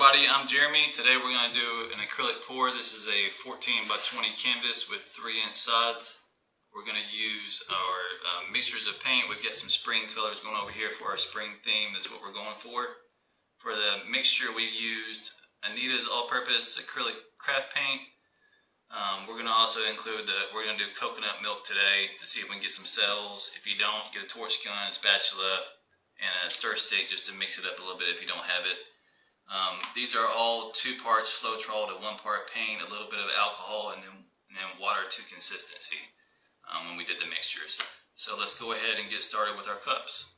everybody, I'm Jeremy. Today we're going to do an acrylic pour. This is a 14 by 20 canvas with 3-inch sides. We're going to use our mixtures of paint. We've got some spring colors going over here for our spring theme. That's what we're going for. For the mixture we used Anita's all-purpose acrylic craft paint. We're going to also include we're going to do coconut milk today to see if we can get some cells. If you don't, get a torch gun, spatula, and a stir stick just to mix it up a little bit if you don't have it. These are all 2 parts Floetrol to 1 part paint, a little bit of alcohol, and then water to consistency when we did the mixtures. So let's go ahead and get started with our cups.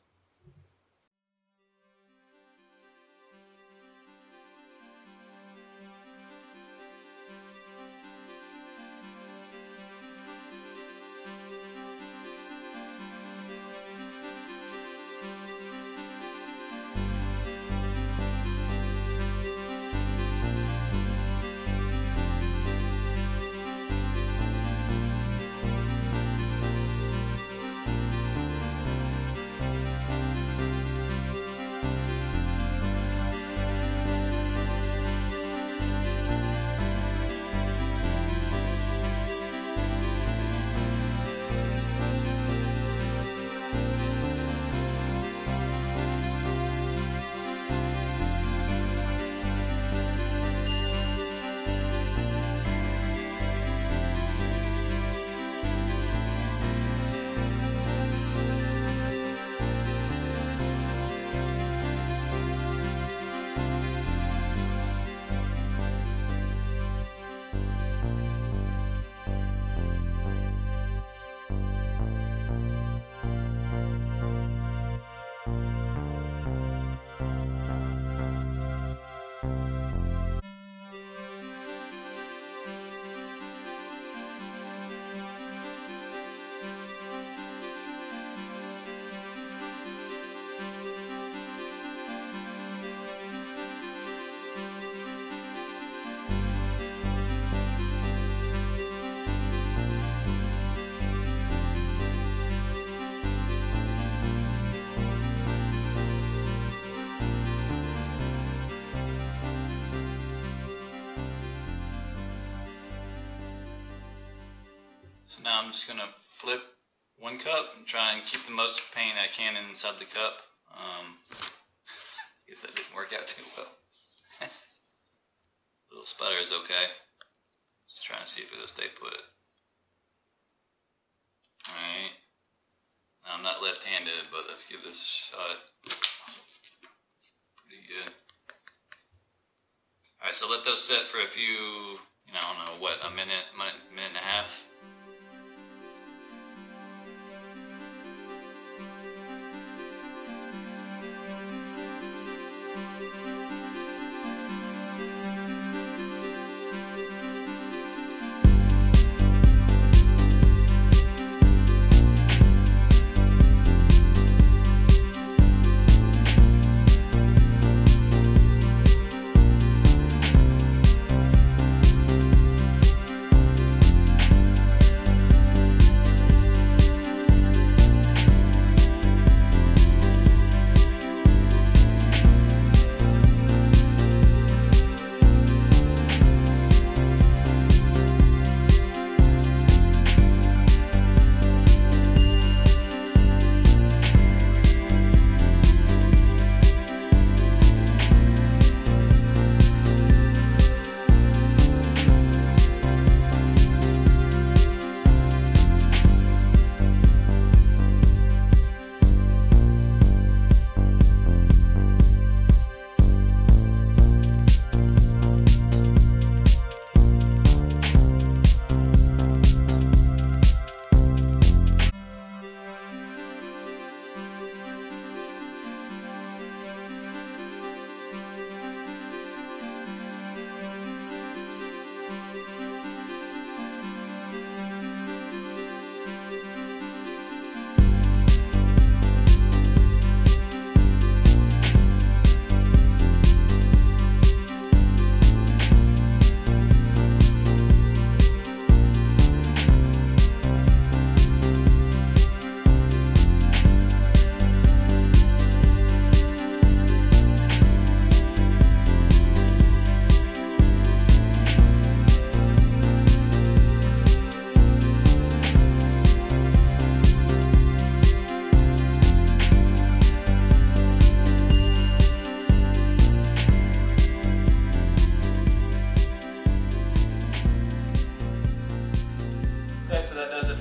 So now I'm just going to flip 1 cup and try and keep the most paint I can inside the cup. Guess that didn't work out too well. Little sputter is okay. Just trying to see if it'll stay put. Alright. Now I'm not left-handed, but let's give this a shot. Pretty good. Alright, so let those set for a few, I don't know, what, a minute and a half.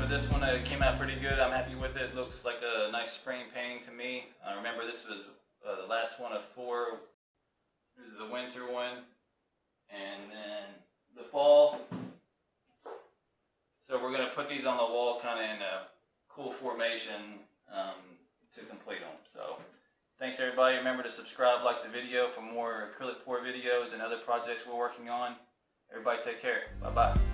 but this one came out pretty good. I'm happy with it. Looks like a nice spring painting to me. Remember, this was the last one of 4. This is the winter one, and then the fall. So we're going to put these on the wall kind of in a cool formation to complete them. So thanks everybody. Remember to subscribe, like the video for more acrylic pour videos and other projects we're working on. Everybody take care. Bye-bye.